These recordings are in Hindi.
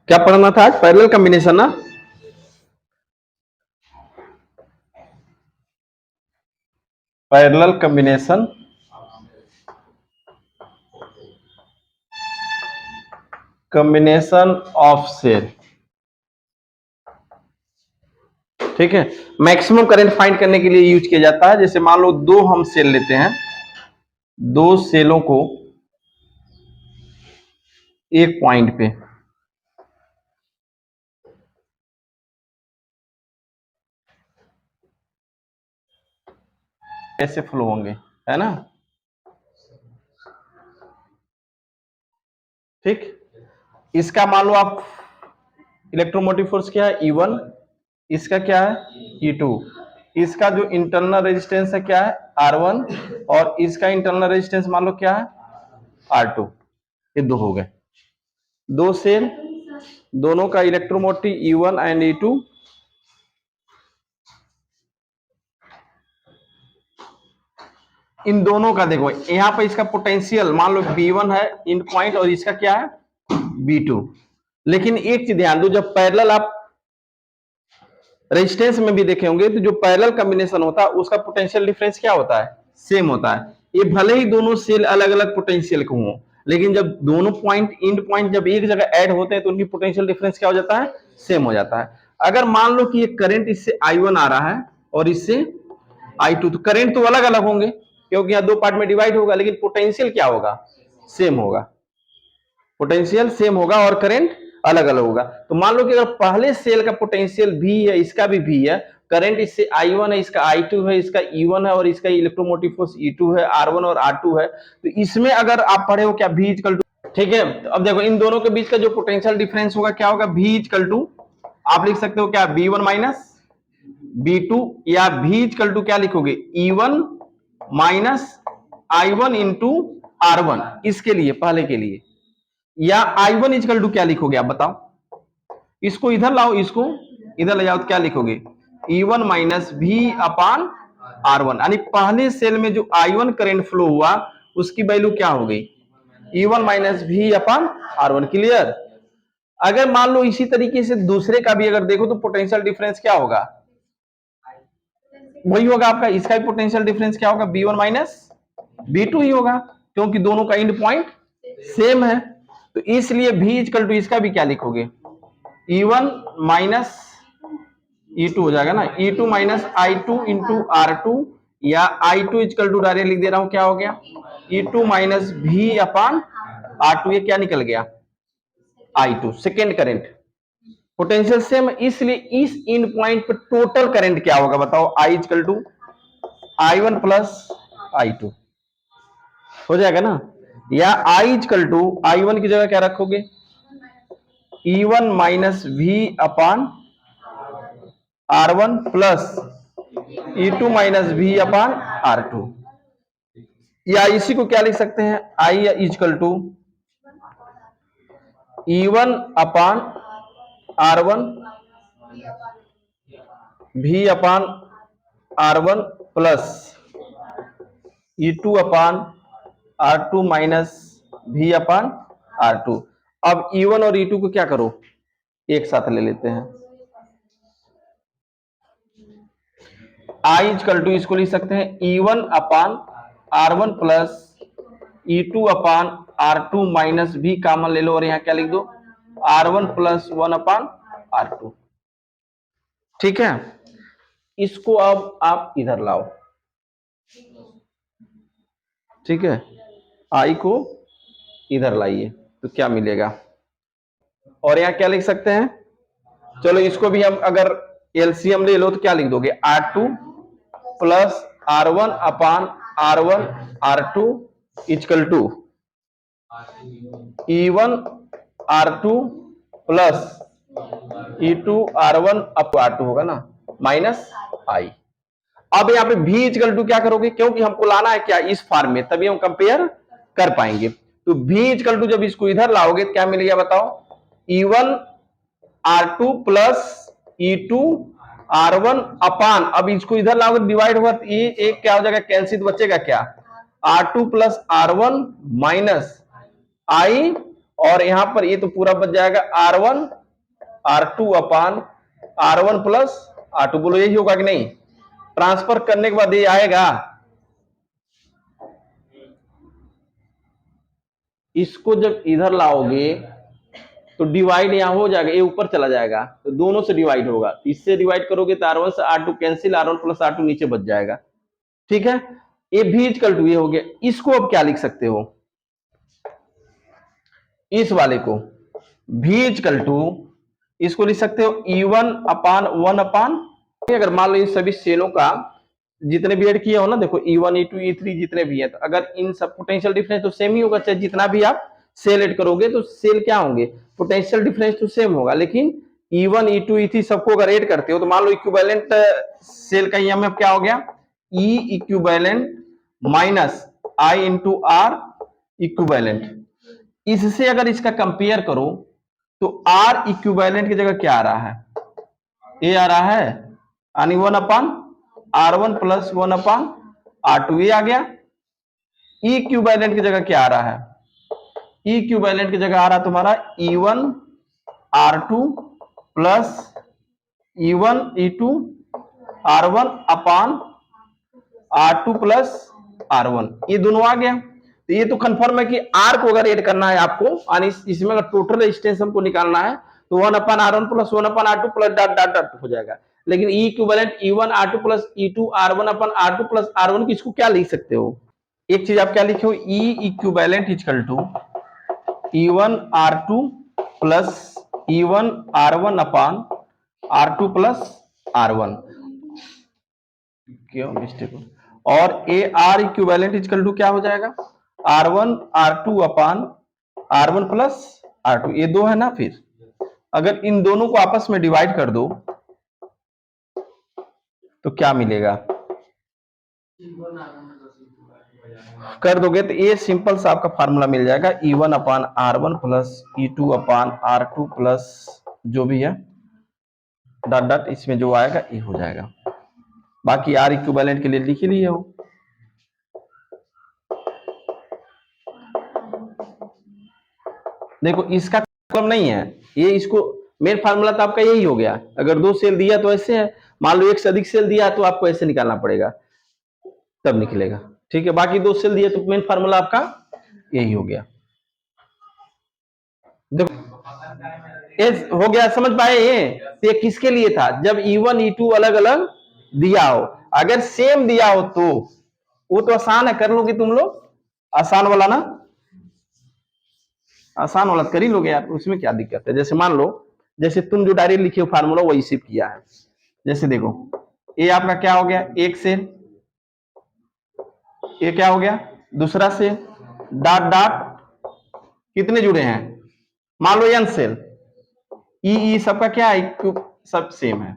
क्या पढ़ना था आज? पैरेलल कॉम्बिनेशन ना। Parallel combination of cell. ठीक है, मैक्सिमम करंट फाइंड करने के लिए यूज किया जाता है। जैसे मान लो दो हम सेल लेते हैं, दो सेलों को एक पॉइंट पे, कैसे फ्लो होंगे, है ना। ठीक, इसका मान लो आप इलेक्ट्रोमोटिव फोर्स क्या है E1, इसका क्या है E2, इसका जो इंटरनल रेजिस्टेंस है क्या है R1, और इसका इंटरनल रेजिस्टेंस मान लो क्या है R2। ये दो हो गए, दो सेल, दोनों का इलेक्ट्रोमोटिव E1 एंड E2। इन दोनों का देखो यहां पर इसका पोटेंशियल मान लो B1 है इन पॉइंट, और इसका क्या है B2। लेकिन एक चीज ध्यान दो, जब पैरेलल आप रेजिस्टेंस में भी देखे होंगे तो जो पैरेलल कॉम्बिनेशन होता है उसका पोटेंशियल डिफरेंस क्या होता है, सेम होता है। ये भले ही दोनों सेल अलग अलग पोटेंशियल के हों, लेकिन जब दोनों पॉइंट इंड पॉइंट जब एक जगह ऐड होते हैं तो उनकी पोटेंशियल डिफरेंस क्या हो जाता है, सेम हो जाता है। अगर मान लो कि ये करंट इससे I1 आ रहा है और इससे I2, तो करंट तो अलग अलग होंगे क्योंकि यहाँ दो पार्ट में डिवाइड होगा, लेकिन पोटेंशियल क्या होगा, सेम होगा। पोटेंशियल सेम होगा और करंट अलग अलग होगा। तो मान लो कि अगर पहले सेल का पोटेंशियल भी है, इसका भी है, करंट इससे I1 है, इसका I2 है, इसका E1 है, और इसका इलेक्ट्रोमोटिव फोर्स E2 है, R1 और R2 है, तो इसमें अगर आप पढ़े हो क्या V इक्वल टू, ठीक है। तो अब देखो इन दोनों के बीच का जो पोटेंशियल डिफरेंस होगा क्या होगा, V इक्वल टू, आप लिख सकते हो क्या V1 माइनस B2, या V इक्वल टू क्या लिखोगे E1 minus I1 into R1, इसके लिए पहले के लिए, या I1 इक्वल टू क्या लिखोगे आप बताओ। इसको इधर लाओ, इसको इधर ले जाओ तो क्या लिखोगे E1 minus V upon R1, यानी पहले सेल में जो I1 करंट फ्लो हुआ उसकी वैल्यू क्या हो गई E1 minus V upon R1। Clear. अगर मान लो इसी तरीके से दूसरे का भी अगर देखो तो पोटेंशियल डिफरेंस क्या होगा, वही होगा आपका, इसका भी पोटेंशियल डिफरेंस क्या होगा B1 माइनस B2 ही होगा, क्योंकि दोनों का एंड पॉइंट सेम है। तो इसलिए V इक्वल टू इसका भी क्या लिखोगे E1 माइनस E2 हो जाएगा ना, E2 minus I2 into R2, या I2 इक्वल टू डायरेक्ट लिख दे रहा हूं क्या हो गया E2 minus V upon R2, ये क्या निकल गया I2 second current. Potential same, इसलिए इस इन पॉइंट पर टोटल करंट क्या होगा बताओ, I equal to I1 plus I2 हो जाएगा ना, या I इक्वल टू I1 की जगह क्या रखोगे E1 minus V upon R1 plus E2 minus V upon R2, या इसी को क्या लिख सकते हैं I equal to E1 upon R1 V upon R1 plus E2 upon R2 minus V upon R2। अब E1 और E2 को क्या करो एक साथ ले लेते हैं, I इक्वल टू इसको लिख सकते हैं E1 upon R1 plus E2 upon R2 minus V common ले लो और यहां क्या लिख दो R1 प्लस 1 अपान R2। ठीक है, इसको अब आप इधर लाओ, ठीक है, I को इधर लाइए तो क्या मिलेगा, और यहां क्या लिख सकते हैं, चलो इसको भी हम अगर एलसीएम ले लो तो क्या लिख दोगे R2 plus R1 upon R1 R2 equal to E1 R2 plus E2 R1 up R2 होगा ना माइनस I। अब यहाँ पे V इक्वल टू क्या करोगे, क्योंकि हमको लाना है क्या इस फॉर्म में, तभी हम कंपेयर कर पाएंगे। तो V इक्वल टू जब इसको इधर लाओगे तो क्या मिलेगा बताओ E1 R2 plus E2 R1 अपान, अब इसको इधर लाओगे डिवाइड होगा तो ये एक क्या हो जाएगा कैंसिल, बचेगा क्या R2 plus R1 minus I, और यहां पर ये तो पूरा बच जाएगा R1 R2 अपान R1 प्लस R2। बोलो यही होगा कि नहीं? ट्रांसफर करने के बाद ये आएगा, इसको जब इधर लाओगे तो डिवाइड यहां हो जाएगा, ये ऊपर चला जाएगा तो दोनों से डिवाइड होगा। इससे डिवाइड करोगे तो R1 से R2 cancel, R1 plus R2 नीचे बच जाएगा। ठीक है, ये भी इक्वल टू ये हो गया। इसको अब क्या लिख सकते हो, इस वाले को भी इक्वल टू, इसको लिख सकते हो E1 अपान 1 अपान, अगर मान लो इन सभी सेलों का जितने भी ऐड किए हो ना, देखो E1 E2 E3 जितने भी है, तो अगर इन सब पोटेंशियल डिफरेंस तो सेम ही होगा, चाहे जितना भी आप सेल ऐड करोगे तो सेल क्या होंगे, पोटेंशियल डिफरेंस तो सेम होगा। लेकिन E1 E2 E3 सबको अगर ऐड करते हो तो मान लो इक्विवेलेंट सेल का ईएमएफ क्या हो गया, E equivalent minus I into R equivalent. इससे अगर इसका कंपेयर करो तो R इक्विवेलेंट की जगह क्या आ रहा है, ये आ रहा है यानी 1 अपान R1 प्लस 1 अपान R2, ये आ गया। E इक्विवेलेंट की जगह क्या आ रहा है, E इक्विवेलेंट की जगह आ रहा है तुम्हारा E1 R2 plus E1 E2 R1 upon R2 plus R1, ये दोनों आ गया। तो ये तो कंफर्म है कि R को अगर ऐड करना है आपको, यानी इसमें अगर टोटल रेजिस्टेंस हमको निकालना है तो 1 अपान R1 प्लस 1 अपान R2 plus dot dot dot हो जाएगा। लेकिन E equivalent E1 R2 plus E2 R1 upon R2 plus R1 की, इसको क्या लिख सकते हो, एक चीज आप क्या लिखे हो, E equivalent equal to E1 R2 plus E1 R1 upon R2 plus R1, क्यों मिस्टेक, और A R equivalent equal to क्या हो जाएगा, R1 R2 अपान R1 प्लस R2, ये दो है ना। फिर अगर इन दोनों को आपस में डिवाइड कर दो तो क्या मिलेगा, कर दोगे तो ये सिंपल सा आपका फार्मूला मिल जाएगा, E1 upon R1 plus E2 upon R2 plus जो भी है डॉट डॉट, इसमें जो आएगा ये हो जाएगा। बाकी आर इक्विवेलेंट के लिए लिख ही लिए हो। देखो इसका प्रॉब्लम नहीं है ये, इसको मेन फार्मूला तो आपका यही हो गया। अगर दो सेल दिया तो ऐसे है, मान लो एक से अधिक सेल दिया तो आपको ऐसे निकालना पड़ेगा तब निकलेगा। ठीक है, बाकी दो सेल दिया तो मेन फार्मूला आपका यही हो गया। देखो ये हो गया, समझ पाए ये किसके लिए था, जब E1 E2 अलग अलग दिया हो। अगर सेम दिया हो तो वो तो आसान है, कर लोगे तुम लोग, आसान वाला ना, आसान वाला कर ही लोगे यार, उसमें क्या दिक्कत है। जैसे मान लो, जैसे तुम जो डायरेक्ट लिखे हो फार्मूला वही सिर्फ किया है। जैसे देखो ये आपका क्या हो गया, एक सेल, ये क्या हो गया दूसरा सेल, डॉट डॉट कितने जुड़े हैं, मान लो n सेल, ई सबका क्या है, सब सेम है,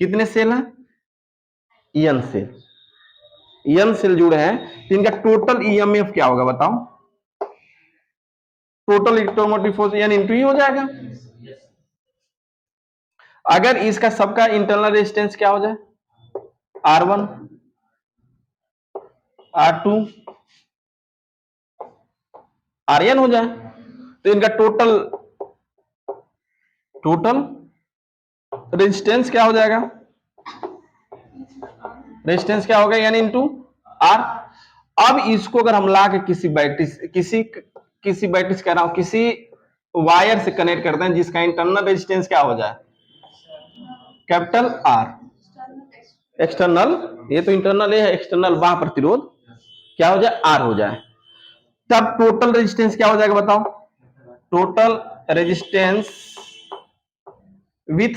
कितने सेल हैं, n सेल, n सेल जुड़े हैं तो इनका टोटल ईएमएफ क्या होगा बताओ, total electromotive force n into E हो जाएगा। अगर इसका सबका इंटरनल रेजिस्टेंस क्या हो जाए, R1 R2 Rn हो जाए, तो इनका टोटल रेजिस्टेंस क्या हो जाएगा, रेजिस्टेंस क्या होगा n इंटू आर। अब इसको अगर हम ला के किसी बैटरी से कह रहा हूं, किसी वायर से कनेक्ट करते हैं जिसका इंटरनल रेजिस्टेंस क्या हो जाए, कैपिटल R, एक्सटर्नल, ये तो इंटरनल है, एक्सटर्नल बाह प्रतिरोध क्या हो जाए, R हो जाए, तब टोटल रेजिस्टेंस क्या हो जाएगा बताओ, total resistance with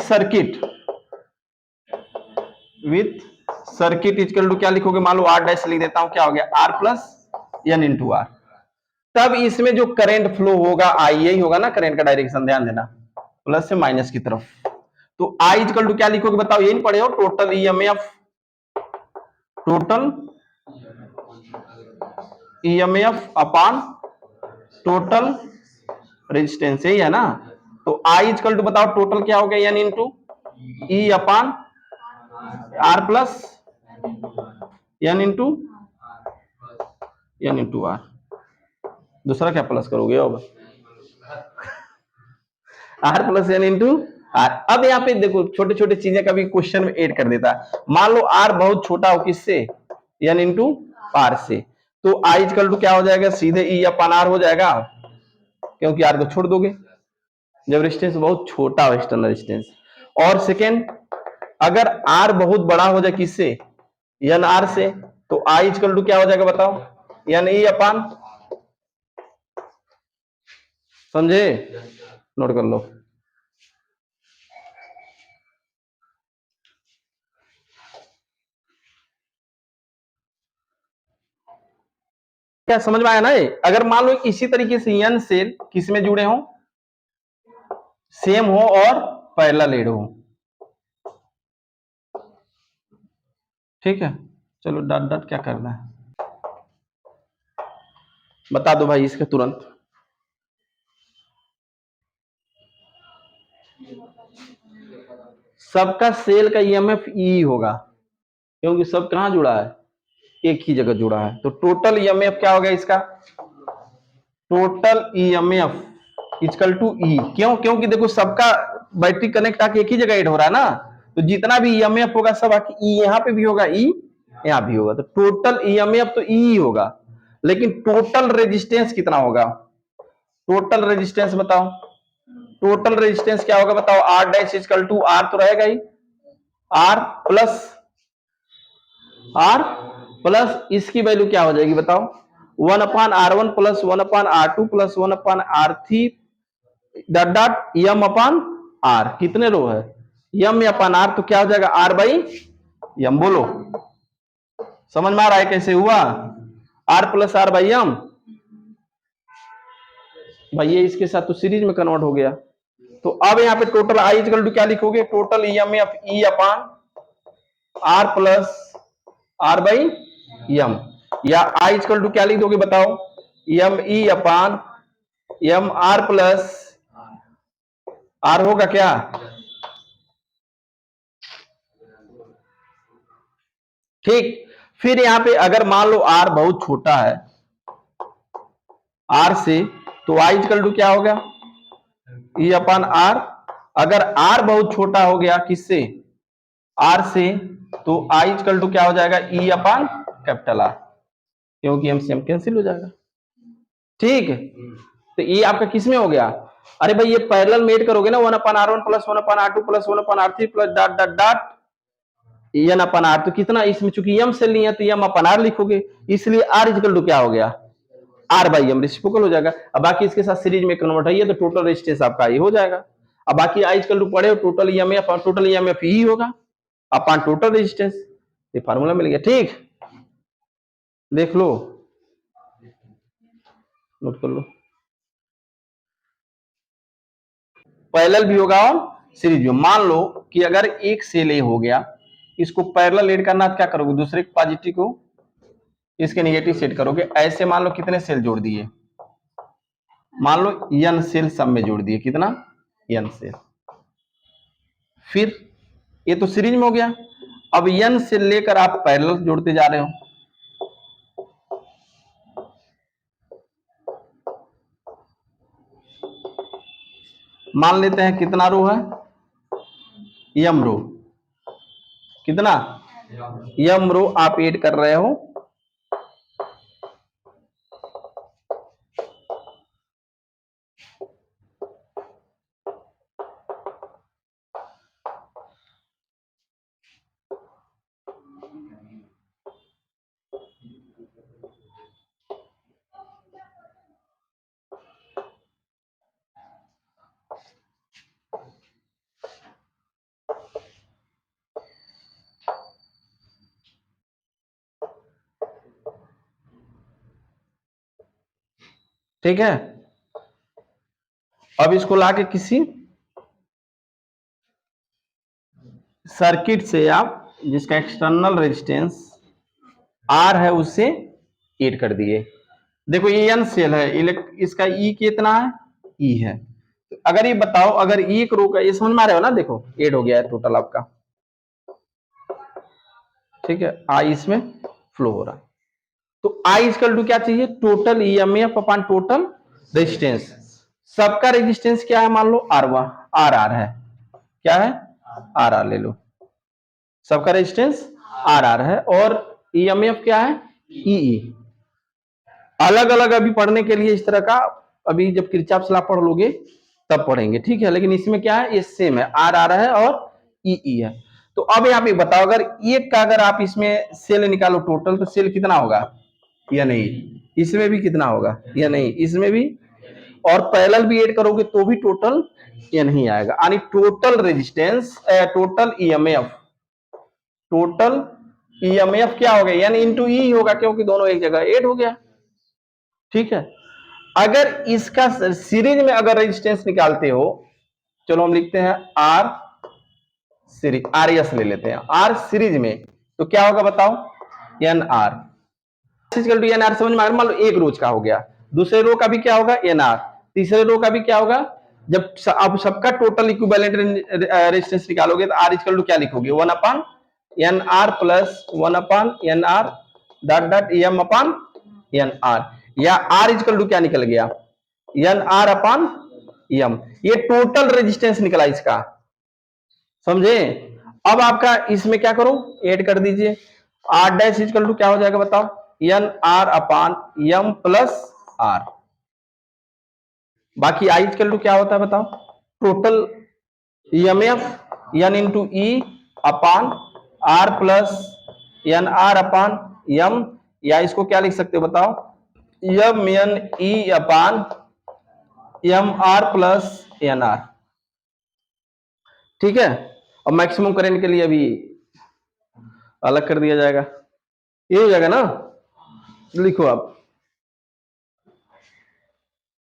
circuit equal to क्या लिखोगे, मान लो R डैश लिख देता हूं, क्या हो गया R plus n into R. तब इसमें जो करंट फ्लो होगा आई, यही होगा ना करंट का डायरेक्शन, ध्यान देना प्लस से माइनस की तरफ। तो I इक्वल टू क्या लिखोगे बताओ, यही पढ़े हो, total EMF upon total resistance, यही है ना। तो I इक्वल टू बताओ टोटल क्या हो गया, n into E upon R plus n into R. दूसरा क्या प्लस करोगे अब, R plus N into R. अब यहाँ पे देखो छोटे छोटे चीजें कभी क्वेश्चन में ऐड कर देता है। मान लो आर बहुत छोटा हो किससे, एन इंटू आर से, तो आई इक्वल टू क्या हो जाएगा, सीधे ई अपन आर हो जाएगा, क्योंकि आर को छोड़ दोगे जब रेजिस्टेंस बहुत छोटा हो एक्सटर्नल रेजिस्टेंस। और सेकेंड, अगर आर बहुत बड़ा हो जाए किससे, एन आर से, तो आई इक्वल टू क्या हो जाएगा बताओ, एन ई अपान, समझे, नोट कर लो। क्या समझ में आया ना ये? अगर मान लो इसी तरीके से एन सेल किस में जुड़े हो, सेम हो और पैरेलल एड हो, ठीक है। चलो डॉट डॉट क्या करना है बता दो भाई इसके तुरंत। सबका सेल का ईएमएफ ई होगा, क्योंकि सब कहां जुड़ा है, एक ही जगह जुड़ा है। तो टोटल ईएमएफ क्या होगा इसका, टोटल ईएमएफ इक्वल टू ई। क्यों, क्योंकि देखो सबका बैटरी कनेक्ट आके एक ही जगह ऐड हो रहा है ना, तो जितना भी ईएमएफ होगा सब आके ई यहाँ पे भी होगा, ई यहाँ भी होगा, तो टोटल ईएमएफ तो ई होगा। लेकिन टोटल रेजिस्टेंस कितना होगा, टोटल रेजिस्टेंस बताओ, टोटल रेजिस्टेंस क्या होगा बताओ, R dash equal to R तो रहेगा ही, आर प्लस आर प्लस इसकी वैल्यू क्या हो जाएगी बताओ, 1/R1 plus 1/R2 plus 1/R3 dot dot M upon R. कितने रो है, एम अपान आर, तो क्या हो जाएगा आर बाई एम। बोलो समझ में आ रहा है कैसे हुआ, R plus R by M. भाई ये इसके साथ तो सीरीज में कन्वर्ट हो गया। तो अब यहाँ पे टोटल आई इक्वल टू क्या लिखोगे, total EMF E upon R plus R by M, या आई इक्वल टू क्या लिख दोगे बताओ, M E upon M R plus R होगा क्या, ठीक। फिर यहां पे अगर मान लो आर बहुत छोटा है आर से, तो आई इक्वल टू क्या हो गया, ई अपान आर। अगर आर बहुत छोटा हो गया किससे, आर से, तो आई इक्वल टू क्या हो जाएगा, ई अपान कैपिटल आर, क्योंकि एम से एम कैंसिल हो जाएगा, ठीक है। तो ये आपका किस में हो गया, अरे भाई ये पैरेलल में ऐड करोगे ना, 1/R1 plus 1/R2 plus 1/R3 plus dot dot dot N upon R, तो कितना इसमें चूंकि एम सेल नहीं है तो एम अपन आर लिखोगे, इसलिए आर इक्वल टू क्या हो गया, आर बाई एम, रेसिप्रोकल हो जाएगा। अब बाकी इसके साथ सीरीज में कन्वर्ट है तो टोटल रेजिस्टेंस आपका ये हो जाएगा। अब बाकी आई इक्वल टू पढ़े टोटल ईएमएफ, टोटल ईएमएफ ही होगा अपन टोटल रेजिस्टेंस, ये फार्मूला मिल गया, ठीक। देख लो, नोट कर लो, पैरेलल भी होगा और सीरीज भी। मान लो कि अगर एक सेल ए हो गया, इसको पैरेलल ऐड करना, क्या करोगे, दूसरे पॉजिटिव को इसके नेगेटिव सेट करोगे। ऐसे मान लो कितने सेल जोड़ दिए, मान लो एन सेल सब में जोड़ दिए, कितना, एन सेल। फिर ये तो सीरीज में हो गया, अब एन से लेकर आप पैरेलल जोड़ते जा रहे हो, मान लेते हैं कितना रो है, एम रो, कितना एम रो आप ऐड कर रहे हो, ठीक है। अब इसको लाके किसी सर्किट से आप जिसका एक्सटर्नल रेजिस्टेंस आर है उससे ऐड कर दिए। देखो ये एन सेल है, इसका ई कितना है, ई है। तो अगर ये बताओ, अगर एक रो का, ये समझ में आ रहे हो ना, देखो ऐड हो गया है टोटल आपका, ठीक है, आई इसमें फ्लो हो रहा है। तो आई इक्वल टू क्या चाहिए, total EMF upon total resistance. सबका रेजिस्टेंस क्या है, मान लो आर आर है, क्या है, आर आर ले लो, सबका रेजिस्टेंस आर आर है, और ईएमएफ क्या है, ई। अलग अलग अभी पढ़ने के लिए इस तरह का, अभी जब किरचॉफ लॉ पढ़ लोगे तब पढ़ेंगे, ठीक है। लेकिन इसमें क्या है, ये सेम है, आर आर है और ई है। तो अब यहाँ पे बताओ, अगर एक का अगर आप इसमें सेल निकालो टोटल, तो सेल कितना होगा या नहीं, इसमें भी कितना होगा या नहीं, इसमें भी, और पैरेलल भी ऐड करोगे तो भी टोटल या नहीं आएगा, यानी total resistance, total EMF, total EMF क्या हो गया, यानी इंटू ई होगा, क्योंकि दोनों एक जगह ऐड हो गया, ठीक है। अगर इसका सीरीज में अगर रेजिस्टेंस निकालते हो, चलो हम लिखते हैं आर सीरीज, आर एस ले लेते हैं, आर सीरीज में, तो क्या होगा बताओ, N R equal to N R, समझ में आ, मान लो एक रोज का हो गया, दूसरे रो का भी क्या होगा एन आर, तीसरे रो का भी क्या होगा, जब अब सबका टोटल इक्विवेलेंट रेजिस्टेंस निकालोगे तो आर इक्वल टू क्या लिखोगे, 1 N R plus 1 N R dot dot M upon N R, या आर इक्वल टू क्या निकल गया, एन आर अपॉन एम, ये टोटल रेजिस्टेंस निकला इसका, समझे। अब आपका इसमें क्या करो, ऐड कर दीजिए, आर डैश इक्वल टू क्या हो जाएगा बताओ, N R upon M plus R, बाकी आई इक्वल टू क्या होता है बताओ, total EMF N into E upon R plus N R upon M, या इसको क्या लिख सकते हो बताओ, M N E upon M R plus N R, ठीक है। और मैक्सिमम करंट के लिए अभी अलग कर दिया जाएगा, ये हो जाएगा ना, लिखो आप,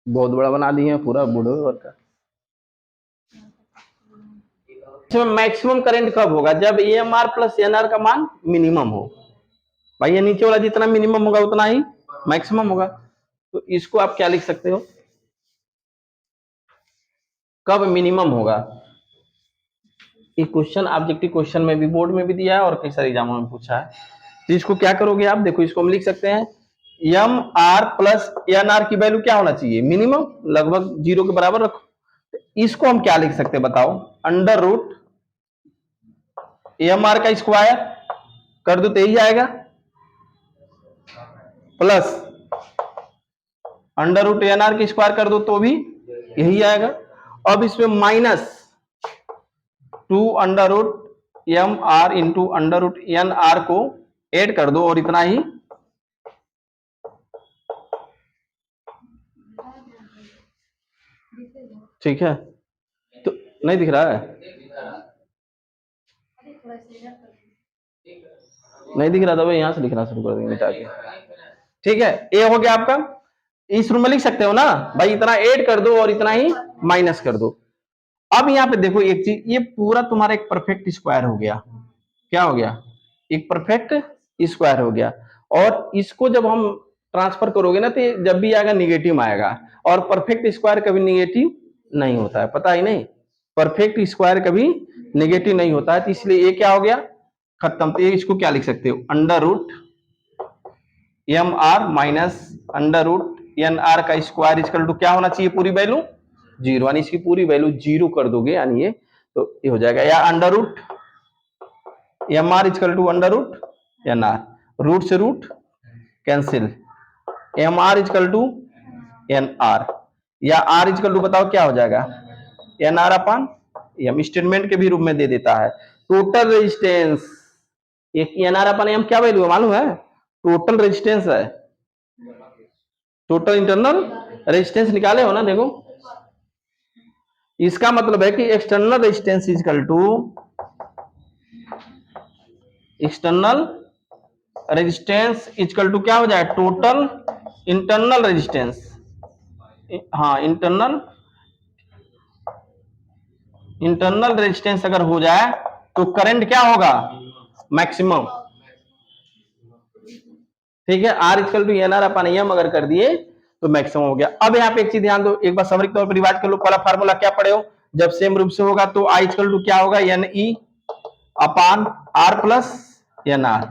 बहुत बड़ा बना दिए पूरा बूढ़े वर्ग का। मैक्सिमम करंट कब होगा, जब EMR प्लस NR का मान मिनिमम हो, भाई ये नीचे वाला जितना मिनिमम होगा उतना ही मैक्सिमम होगा, तो इसको आप क्या लिख सकते हो, कब मिनिमम होगा, ये क्वेश्चन ऑब्जेक्टिव क्वेश्चन में भी, बोर्ड में भी दिया है और कई सारे एग्जामों में पूछा है। तो इसको क्या करोगे आप, देखो इसको हम लिख सकते हैं, M R plus N R की वैल्यू क्या होना चाहिए, मिनिमम, लगभग 0 के बराबर रखो। इसको हम क्या लिख सकते हैं बताओ, अंडर रूट एम आर का स्क्वायर कर दो तो यही आएगा, plus under root N R की स्क्वायर कर दो तो भी यही आएगा। अब इसमें minus 2 under root M R into under root N R को ऐड कर दो और इतना ही, ठीक है। तो नहीं दिख रहा है, नहीं दिख रहा था भाई, यहां से लिखना शुरू कर देंगे मिटा के, ठीक है। ए हो गया आपका, इस रूम में लिख सकते हो ना भाई, इतना ऐड कर दो और इतना ही माइनस कर दो। अब यहाँ पे देखो एक चीज, ये पूरा तुम्हारा एक परफेक्ट स्क्वायर हो गया, क्या हो गया, एक परफेक्ट स्क्वायर हो गया, और इसको जब हम ट्रांसफर करोगे ना तो जब भी आएगा निगेटिव आएगा, और परफेक्ट स्क्वायर कभी निगेटिव नहीं होता है, पता ही नहीं, परफेक्ट स्क्वायर कभी निगेटिव नहीं होता है, तो इसलिए ये क्या हो गया, खत्म। तो इसको क्या लिख सकते हो, under root M R minus under root N R का स्क्वायर इक्वल टू क्या होना चाहिए, पूरी वैल्यू 0, यानी इसकी पूरी वैल्यू 0 कर दोगे, यानी ये तो ये हो जाएगा, या under root M R equal to under root N R, root से root cancel, M R equal to N R, या आर इक्वल टू बताओ क्या हो जाएगा, N R upon M, statement के भी रूप में दे देता है। टोटल रेजिस्टेंस, एक एन आर अपॉन एम क्या वैल्यू है मालूम है, टोटल रेजिस्टेंस है, टोटल इंटरनल रेजिस्टेंस निकाले हो ना, देखो इसका मतलब है कि external resistance equal to external resistance equal to क्या हो जाए, टोटल इंटरनल रेजिस्टेंस, हाँ इंटरनल रेजिस्टेंस अगर हो जाए तो करंट क्या होगा, मैक्सिमम, ठीक है। R equal to N R upon M अगर कर दिए तो मैक्सिमम हो गया। अब यहाँ पे एक चीज ध्यान दो, एक बार समरी के तौर पर रिवाइज कर लो, पहला फार्मूला क्या पढ़े हो, जब सेम रूप से होगा तो आई इक्वल टू क्या होगा, N E upon R plus N R,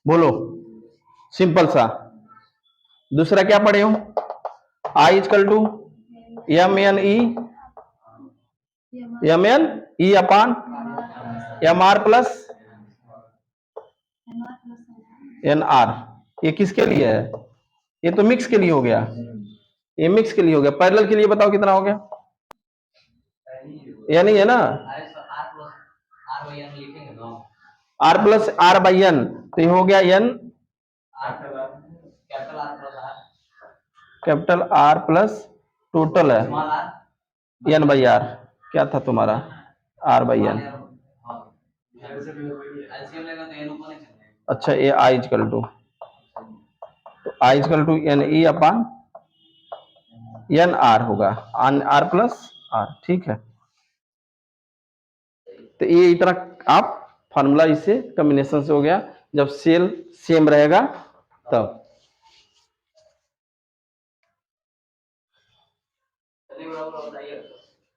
बोलो सिंपल सा। दूसरा क्या पढ़े हो, I equal to M N E upon M R plus N R. ये किसके लिए है? ये तो मिक्स के लिए हो गया, ये मिक्स के लिए हो गया। पैरेलल के लिए बताओ कितना हो गया? या नहीं है ना, R plus R by N, तो ये हो गया N capital R plus total है एन बाई आर। क्या था तुम्हारा? R by N. अच्छा, ये आई इक्वल टू, तो I equal to N E upon N R होगा, आर प्लस आर। ठीक है, तो ये इतना आप फार्मूला इससे कॉम्बिनेशन से हो गया, जब सेल सेम रहेगा तब।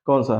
कौन सा?